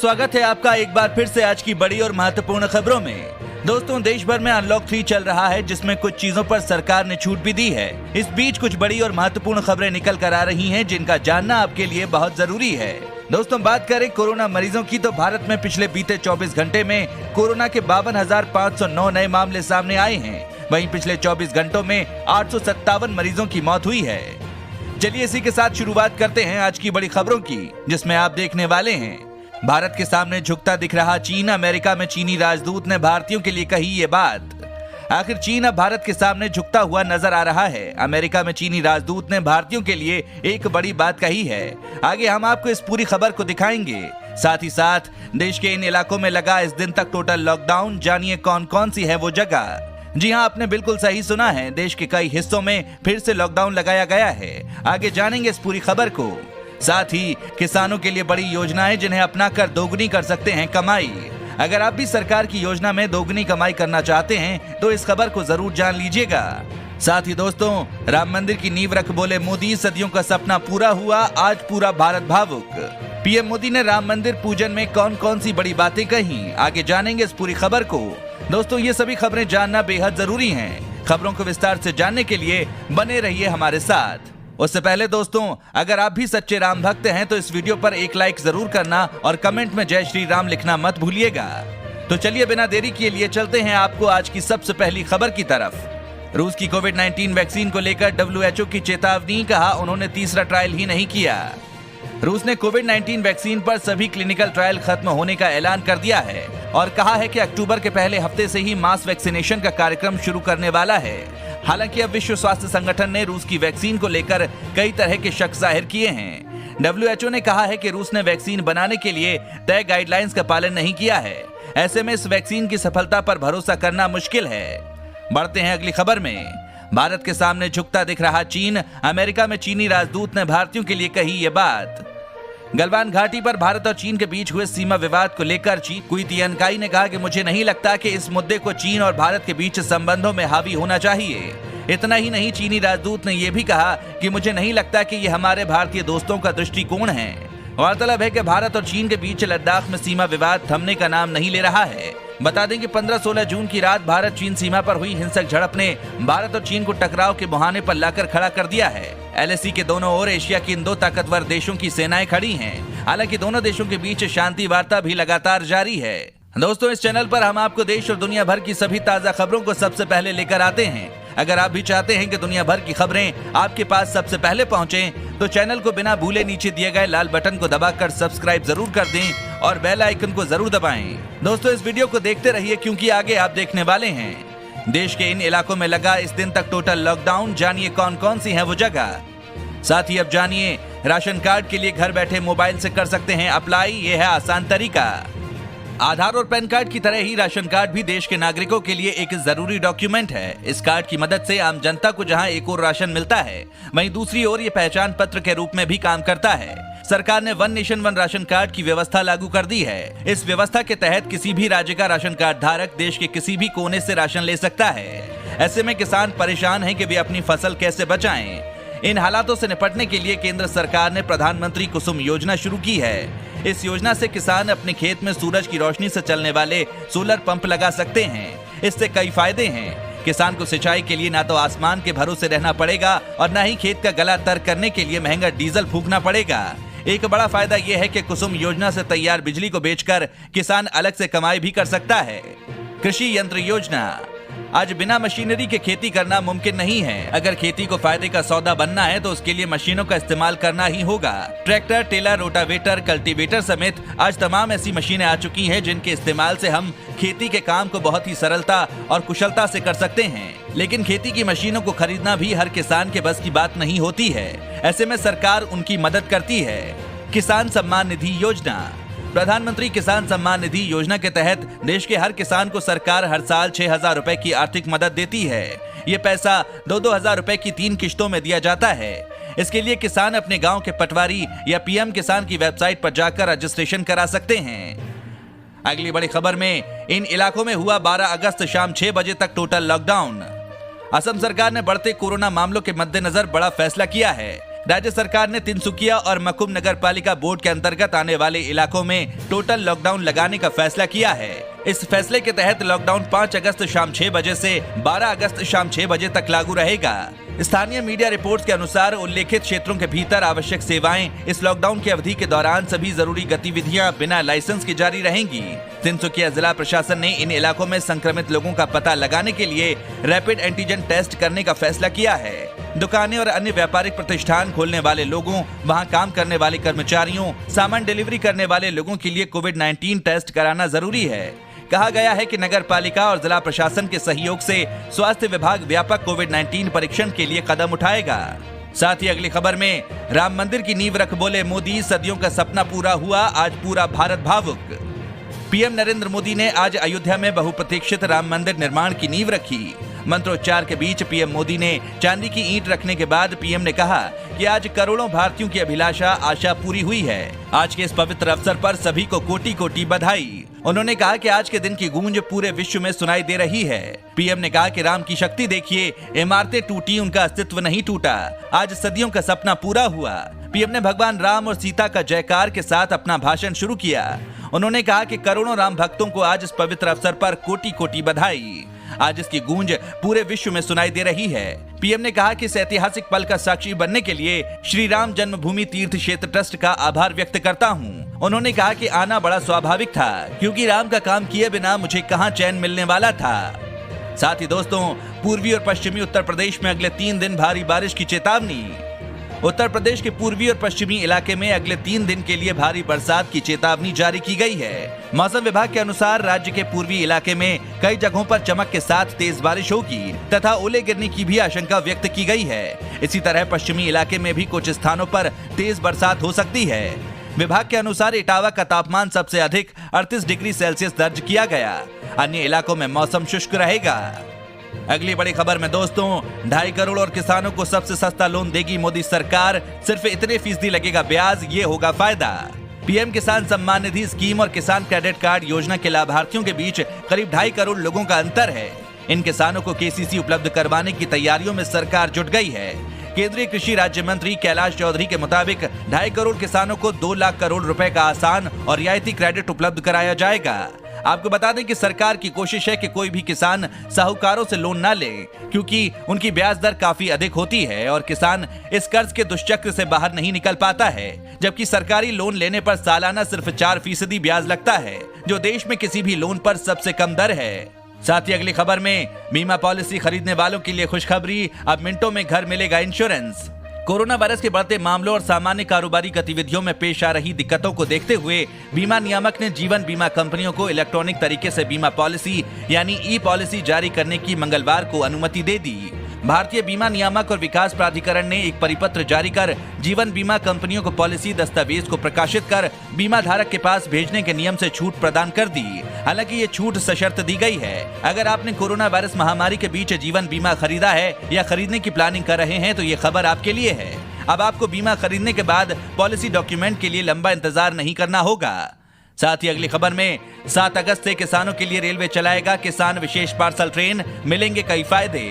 स्वागत है आपका एक बार फिर से आज की बड़ी और महत्वपूर्ण खबरों में। दोस्तों, देश भर में अनलॉक 3 चल रहा है, जिसमें कुछ चीजों पर सरकार ने छूट भी दी है। इस बीच कुछ बड़ी और महत्वपूर्ण खबरें निकल कर आ रही हैं, जिनका जानना आपके लिए बहुत जरूरी है। दोस्तों, बात करें कोरोना मरीजों की तो भारत में पिछले बीते 24 घंटे में कोरोना के 52,509 नए मामले सामने आए हैं। वहीं पिछले 24 घंटों में 857 मरीजों की मौत हुई है। चलिए इसी के साथ शुरुआत करते हैं आज की बड़ी खबरों की, जिसमें आप देखने वाले हैं भारत के सामने झुकता दिख रहा चीन। अमेरिका में चीनी राजदूत ने भारतीयों के लिए कही ये बात। आखिर चीन अब भारत के सामने झुकता हुआ नजर आ रहा है। अमेरिका में चीनी राजदूत ने भारतीयों के लिए एक बड़ी बात कही है। आगे हम आपको इस पूरी खबर को दिखाएंगे। साथ ही साथ देश के इन इलाकों में लगा इस दिन तक टोटल लॉकडाउन। जानिए कौन कौन सी है वो जगह। जी हाँ, आपने बिल्कुल सही सुना है, देश के कई हिस्सों में फिर से लॉकडाउन लगाया गया है। आगे जानेंगे इस पूरी खबर को। साथ ही किसानों के लिए बड़ी योजनाएं, जिन्हें अपनाकर दोगुनी कर सकते हैं कमाई। अगर आप भी सरकार की योजना में दोगुनी कमाई करना चाहते हैं तो इस खबर को जरूर जान लीजिएगा। साथ ही दोस्तों, राम मंदिर की नींव रख बोले मोदी, सदियों का सपना पूरा हुआ, आज पूरा भारत भावुक। पीएम मोदी ने राम मंदिर पूजन में कौन कौन सी बड़ी बातें कही, आगे जानेंगे इस पूरी खबर को। दोस्तों, ये सभी खबरें जानना बेहद जरूरी हैं। खबरों को विस्तार से जानने के लिए बने रहिए हमारे साथ। उससे पहले दोस्तों, अगर आप भी सच्चे राम भक्त हैं तो इस वीडियो पर एक लाइक जरूर करना और कमेंट में जय श्री राम लिखना मत भूलिएगा। तो चलिए बिना देरी किए लिए चलते हैं आपको आज की सबसे पहली खबर की तरफ। रूस की कोविड-19 वैक्सीन को लेकर WHO की चेतावनी, कहा उन्होंने तीसरा ट्रायल ही नहीं किया। रूस ने कोविड-19 वैक्सीन पर सभी क्लिनिकल ट्रायल खत्म होने का ऐलान कर दिया है और कहा है कि अक्टूबर के पहले हफ्ते से ही मास वैक्सीनेशन का कार्यक्रम शुरू करने वाला है। हालांकि अब विश्व स्वास्थ्य संगठन ने रूस की वैक्सीन को लेकर कई तरह के शक जाहिर किए हैं। WHO ने कहा है कि रूस ने वैक्सीन बनाने के लिए तय गाइडलाइंस का पालन नहीं किया है। ऐसे में इस वैक्सीन की सफलता पर भरोसा करना मुश्किल है। बढ़ते हैं अगली खबर में। भारत के सामने झुकता दिख रहा चीन। अमेरिका में चीनी राजदूत ने भारतीयों के लिए कही ये बात। गलवान घाटी पर भारत और चीन के बीच हुए सीमा विवाद को लेकर क्वी तियानकाई ने कहा कि मुझे नहीं लगता कि इस मुद्दे को चीन और भारत के बीच संबंधों में हावी होना चाहिए। इतना ही नहीं, चीनी राजदूत ने यह भी कहा कि मुझे नहीं लगता कि ये हमारे भारतीय दोस्तों का दृष्टिकोण है। गौरतलब है कि भारत और चीन के बीच लद्दाख में सीमा विवाद थमने का नाम नहीं ले रहा है। बता दें कि 15-16 जून की रात भारत चीन सीमा पर हुई हिंसक झड़प ने भारत और चीन को टकराव के मुहाने पर लाकर खड़ा कर दिया है। LAC के दोनों ओर एशिया की इन दो ताकतवर देशों की सेनाएं खड़ी हैं। हालांकि दोनों देशों के बीच शांति वार्ता भी लगातार जारी है। दोस्तों, इस चैनल पर हम आपको देश और दुनिया भर की सभी ताजा खबरों को सबसे पहले लेकर आते हैं। अगर आप भी चाहते हैं कि दुनिया भर की खबरें आपके पास सबसे पहले पहुंचें, तो चैनल को बिना भूले नीचे दिए गए लाल बटन को दबाकर सब्सक्राइब जरूर कर दें और बेल आइकन को जरूर दबाएं। दोस्तों, इस वीडियो को देखते रहिए, क्योंकि आगे आप देखने वाले हैं देश के इन इलाकों में लगा इस दिन तक टोटल लॉकडाउन। जानिए कौन कौन सी है वो जगह। साथ ही अब जानिए राशन कार्ड के लिए घर बैठे मोबाइल से कर सकते हैं अप्लाई। ये है आसान तरीका। आधार और पैन कार्ड की तरह ही राशन कार्ड भी देश के नागरिकों के लिए एक जरूरी डॉक्यूमेंट है। इस कार्ड की मदद से आम जनता को जहां एक ओर राशन मिलता है, वहीं दूसरी ओर ये पहचान पत्र के रूप में भी काम करता है। सरकार ने one nation one ration card की व्यवस्था लागू कर दी है। इस व्यवस्था के तहत किसी भी राज्य का राशन कार्ड धारक देश के किसी भी कोने से राशन ले सकता है। ऐसे में किसान परेशान हैं कि वे अपनी फसल कैसे बचाएं। इन हालातों से निपटने के लिए केंद्र सरकार ने प्रधानमंत्री कुसुम योजना शुरू की है। इस योजना से किसान अपने खेत में सूरज की रोशनी से चलने वाले सोलर पंप लगा सकते हैं। इससे कई फायदे हैं। किसान को सिंचाई के लिए ना तो आसमान के भरोसे रहना पड़ेगा और ना ही खेत का गला तर करने के लिए महंगा डीजल फूंकना पड़ेगा। एक बड़ा फायदा यह है कि कुसुम योजना से तैयार बिजली को बेचकर किसान अलग से कमाई भी कर सकता है। कृषि यंत्र योजना। आज बिना मशीनरी के खेती करना मुमकिन नहीं है। अगर खेती को फायदे का सौदा बनना है तो उसके लिए मशीनों का इस्तेमाल करना ही होगा। ट्रैक्टर, टेलर, रोटावेटर, कल्टीवेटर समेत आज तमाम ऐसी मशीनें आ चुकी हैं, जिनके इस्तेमाल से हम खेती के काम को बहुत ही सरलता और कुशलता से कर सकते हैं। लेकिन खेती की मशीनों को खरीदना भी हर किसान के बस की बात नहीं होती है। ऐसे में सरकार उनकी मदद करती है। किसान सम्मान निधि योजना। प्रधानमंत्री किसान सम्मान निधि योजना के तहत देश के हर किसान को सरकार हर साल 6,000 रुपए की आर्थिक मदद देती है। ये पैसा 2-2 हजार रुपए की 3 किश्तों में दिया जाता है। इसके लिए किसान अपने गांव के पटवारी या PM किसान की वेबसाइट पर जाकर रजिस्ट्रेशन करा सकते हैं। अगली बड़ी खबर में, इन इलाकों में हुआ 12 अगस्त शाम 6 बजे तक टोटल लॉकडाउन। असम सरकार ने बढ़ते कोरोना मामलों के मद्देनजर बड़ा फैसला किया है। राज्य सरकार ने तिनसुकिया और मकुम नगर पालिका बोर्ड के अंतर्गत आने वाले इलाकों में टोटल लॉकडाउन लगाने का फैसला किया है। इस फैसले के तहत लॉकडाउन 5 अगस्त शाम 6 बजे से 12 अगस्त शाम 6 बजे तक लागू रहेगा। स्थानीय मीडिया रिपोर्ट्स के अनुसार उल्लेखित क्षेत्रों के भीतर आवश्यक सेवाएं इस लॉकडाउन की अवधि के दौरान सभी जरूरी गतिविधियां बिना लाइसेंस के जारी रहेंगी। तिनसुकिया जिला प्रशासन ने इन इलाकों में संक्रमित लोगों का पता लगाने के लिए रैपिड एंटीजन टेस्ट करने का फैसला किया है। दुकानें और अन्य व्यापारिक प्रतिष्ठान खोलने वाले लोगों, वहां काम करने वाले कर्मचारियों, सामान डिलीवरी करने वाले लोगों के लिए कोविड-19 टेस्ट कराना जरूरी है। कहा गया है कि नगर पालिका और जिला प्रशासन के सहयोग से स्वास्थ्य विभाग व्यापक कोविड-19 परीक्षण के लिए कदम उठाएगा। साथ ही अगली खबर में राम मंदिर की नींव रख बोले मोदी, सदियों का सपना पूरा हुआ, आज पूरा भारत भावुक। पीएम नरेंद्र मोदी ने आज अयोध्या में बहुप्रतीक्षित राम मंदिर निर्माण की नींव रखी। मंत्रोच्चार के बीच पीएम मोदी ने चांदी की ईंट रखने के बाद पीएम ने कहा कि आज करोड़ों भारतीयों की अभिलाषा आशा पूरी हुई है। आज के इस पवित्र अवसर पर सभी को कोटि कोटि बधाई। उन्होंने कहा कि आज के दिन की गूंज पूरे विश्व में सुनाई दे रही है। पीएम ने कहा कि राम की शक्ति देखिए, इमारतें टूटी, उनका अस्तित्व नहीं टूटा, आज सदियों का सपना पूरा हुआ। पीएम ने भगवान राम और सीता का जयकार के साथ अपना भाषण शुरू किया। उन्होंने कहा कि करोड़ों राम भक्तों को आज इस पवित्र अवसर पर कोटि कोटि बधाई। आज इसकी गूंज पूरे विश्व में सुनाई दे रही है। पीएम ने कहा कि इस ऐतिहासिक पल का साक्षी बनने के लिए श्री राम जन्मभूमि तीर्थ क्षेत्र ट्रस्ट का आभार व्यक्त करता हूं। उन्होंने कहा कि आना बड़ा स्वाभाविक था, क्योंकि राम का काम किए बिना मुझे कहां चैन मिलने वाला था। साथ ही दोस्तों, पूर्वी और पश्चिमी उत्तर प्रदेश में अगले 3 दिन भारी बारिश की चेतावनी। उत्तर प्रदेश के पूर्वी और पश्चिमी इलाके में अगले 3 दिन के लिए भारी बरसात की चेतावनी जारी की गई है। मौसम विभाग के अनुसार राज्य के पूर्वी इलाके में कई जगहों पर चमक के साथ तेज बारिश होगी तथा ओले गिरने की भी आशंका व्यक्त की गई है। इसी तरह पश्चिमी इलाके में भी कुछ स्थानों पर तेज बरसात हो सकती है। विभाग के अनुसार इटावा का तापमान सबसे अधिक 38 डिग्री सेल्सियस दर्ज किया गया। अन्य इलाकों में मौसम शुष्क रहेगा। अगली बड़ी खबर में दोस्तों, 2.5 करोड़ और किसानों को सबसे सस्ता लोन देगी मोदी सरकार, सिर्फ इतने फीसदी लगेगा ब्याज, ये होगा फायदा। पीएम किसान सम्मान निधि स्कीम और किसान क्रेडिट कार्ड योजना के लाभार्थियों के बीच करीब 2.5 करोड़ लोगों का अंतर है। इन किसानों को केसीसी उपलब्ध करवाने की तैयारियों में सरकार जुट गई है। केंद्रीय कृषि राज्य मंत्री कैलाश चौधरी के मुताबिक 2.5 करोड़ किसानों को 2 लाख करोड़ रुपए का आसान और रियायती क्रेडिट उपलब्ध कराया जाएगा। आपको बता दें कि सरकार की कोशिश है कि कोई भी किसान साहूकारों से लोन ना ले, क्योंकि उनकी ब्याज दर काफी अधिक होती है और किसान इस कर्ज के दुष्चक्र से बाहर नहीं निकल पाता है। जबकि सरकारी लोन लेने पर सालाना सिर्फ 4% ब्याज लगता है, जो देश में किसी भी लोन पर सबसे कम दर है। साथ ही अगली खबर में बीमा पॉलिसी खरीदने वालों के लिए खुशखबरी, अब मिनटों में घर मिलेगा इंश्योरेंस। कोरोना वायरस के बढ़ते मामलों और सामान्य कारोबारी गतिविधियों में पेश आ रही दिक्कतों को देखते हुए बीमा नियामक ने जीवन बीमा कंपनियों को इलेक्ट्रॉनिक तरीके से बीमा पॉलिसी यानी ई पॉलिसी जारी करने की मंगलवार को अनुमति दे दी। भारतीय बीमा नियामक और विकास प्राधिकरण ने एक परिपत्र जारी कर जीवन बीमा कंपनियों को पॉलिसी दस्तावेज को प्रकाशित कर बीमा धारक के पास भेजने के नियम से छूट प्रदान कर दी। हालांकि ये छूट सशर्त दी गई है। अगर आपने कोरोना वायरस महामारी के बीच जीवन बीमा खरीदा है या खरीदने की प्लानिंग कर रहे हैं तो ये खबर आपके लिए है। अब आपको बीमा खरीदने के बाद पॉलिसी डॉक्यूमेंट के लिए लंबा इंतजार नहीं करना होगा। साथ ही अगली खबर में 7 अगस्त से किसानों के लिए रेलवे चलाएगा किसान विशेष पार्सल ट्रेन, मिलेंगे कई फायदे।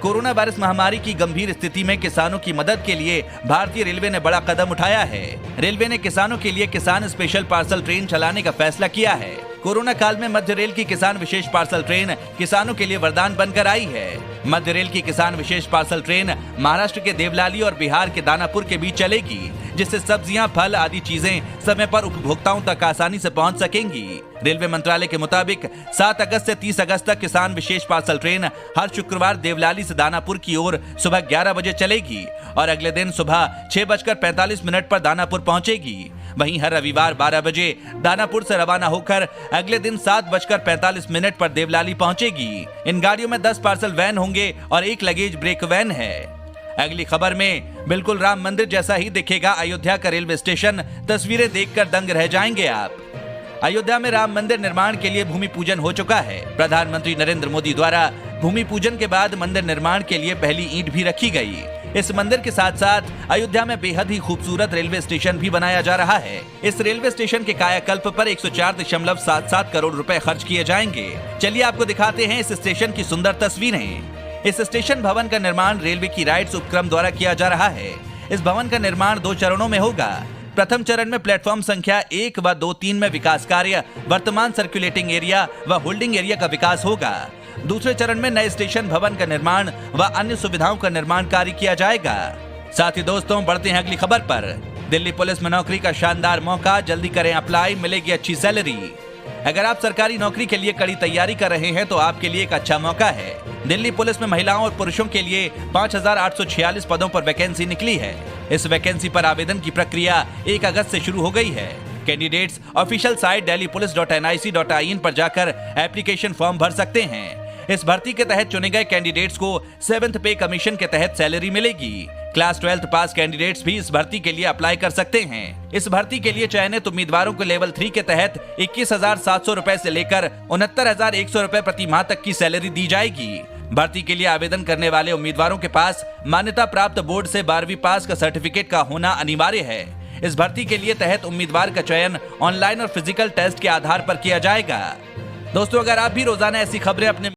कोरोना वायरस महामारी की गंभीर स्थिति में किसानों की मदद के लिए भारतीय रेलवे ने बड़ा कदम उठाया है। रेलवे ने किसानों के लिए किसान स्पेशल पार्सल ट्रेन चलाने का फैसला किया है। कोरोना काल में मध्य रेल की किसान विशेष पार्सल ट्रेन किसानों के लिए वरदान बनकर आई है। मध्य रेल की किसान विशेष पार्सल ट्रेन महाराष्ट्र के देवलाली और बिहार के दानापुर के बीच चलेगी, जिससे सब्जियां, फल आदि चीजें समय पर उपभोक्ताओं तक आसानी से पहुंच सकेंगी। रेलवे मंत्रालय के मुताबिक 7 अगस्त से 30 अगस्त तक किसान विशेष पार्सल ट्रेन हर शुक्रवार देवलाली से दानापुर की ओर सुबह 11 बजे चलेगी और अगले दिन सुबह 6:45 पर दानापुर पहुंचेगी। वहीं हर रविवार 12 बजे दानापुर से रवाना होकर अगले दिन 7:45 पर देवलाली पहुंचेगी। इन गाड़ियों में 10 पार्सल वैन होंगे और 1 लगेज ब्रेक वैन है। अगली खबर में बिल्कुल राम मंदिर जैसा ही दिखेगा अयोध्या का रेलवे स्टेशन, तस्वीरें देखकर दंग रह जाएंगे आप। अयोध्या में राम मंदिर निर्माण के लिए भूमि पूजन हो चुका है। प्रधानमंत्री नरेंद्र मोदी द्वारा भूमि पूजन के बाद मंदिर निर्माण के लिए पहली ईंट भी रखी गई। इस मंदिर के साथ साथ अयोध्या में बेहद ही खूबसूरत रेलवे स्टेशन भी बनाया जा रहा है। इस रेलवे स्टेशन के कायाकल्प पर 104.77 करोड़ रुपए खर्च किए जाएंगे। चलिए आपको दिखाते हैं इस स्टेशन की सुंदर तस्वीरें। इस स्टेशन भवन का निर्माण रेलवे की राइट्स उपक्रम द्वारा किया जा रहा है। इस भवन का निर्माण 2 चरणों में होगा। प्रथम चरण में प्लेटफॉर्म संख्या 1 व 2, 3 में विकास कार्य, वर्तमान सर्कुलेटिंग एरिया व होल्डिंग एरिया का विकास होगा। दूसरे चरण में नए स्टेशन भवन का निर्माण व अन्य सुविधाओं का निर्माण कार्य किया जाएगा। साथ ही दोस्तों, बढ़ते हैं अगली खबर पर। दिल्ली पुलिस में नौकरी का शानदार मौका, जल्दी करें अप्लाई, मिलेगी अच्छी सैलरी। अगर आप सरकारी नौकरी के लिए कड़ी तैयारी कर रहे हैं तो आपके लिए एक अच्छा मौका है। दिल्ली पुलिस में महिलाओं और पुरुषों के लिए 5846 पदों पर वैकेंसी निकली है। इस वैकेंसी पर आवेदन की प्रक्रिया 1 अगस्त से शुरू हो गई है। कैंडिडेट्स ऑफिशियल साइट delhipolice.nic.in पर जाकर एप्लीकेशन फॉर्म भर सकते हैं। इस भर्ती के तहत चुने गए कैंडिडेट्स को 7th पे कमीशन के तहत सैलरी मिलेगी। क्लास 12th पास कैंडिडेट्स भी इस भर्ती के लिए अप्लाई कर सकते हैं। इस भर्ती के लिए चयनित उम्मीदवारों को लेवल 3 के तहत 21,700 रुपए से लेकर 69,100 रुपए प्रति माह तक की सैलरी दी जाएगी। भर्ती के लिए आवेदन करने वाले उम्मीदवारों के पास मान्यता प्राप्त बोर्ड से 12वीं पास का सर्टिफिकेट का होना अनिवार्य है। इस भर्ती के लिए तहत उम्मीदवार का चयन ऑनलाइन और फिजिकल टेस्ट के आधार पर किया जाएगा। दोस्तों, अगर आप भी रोजाना ऐसी खबरें अपने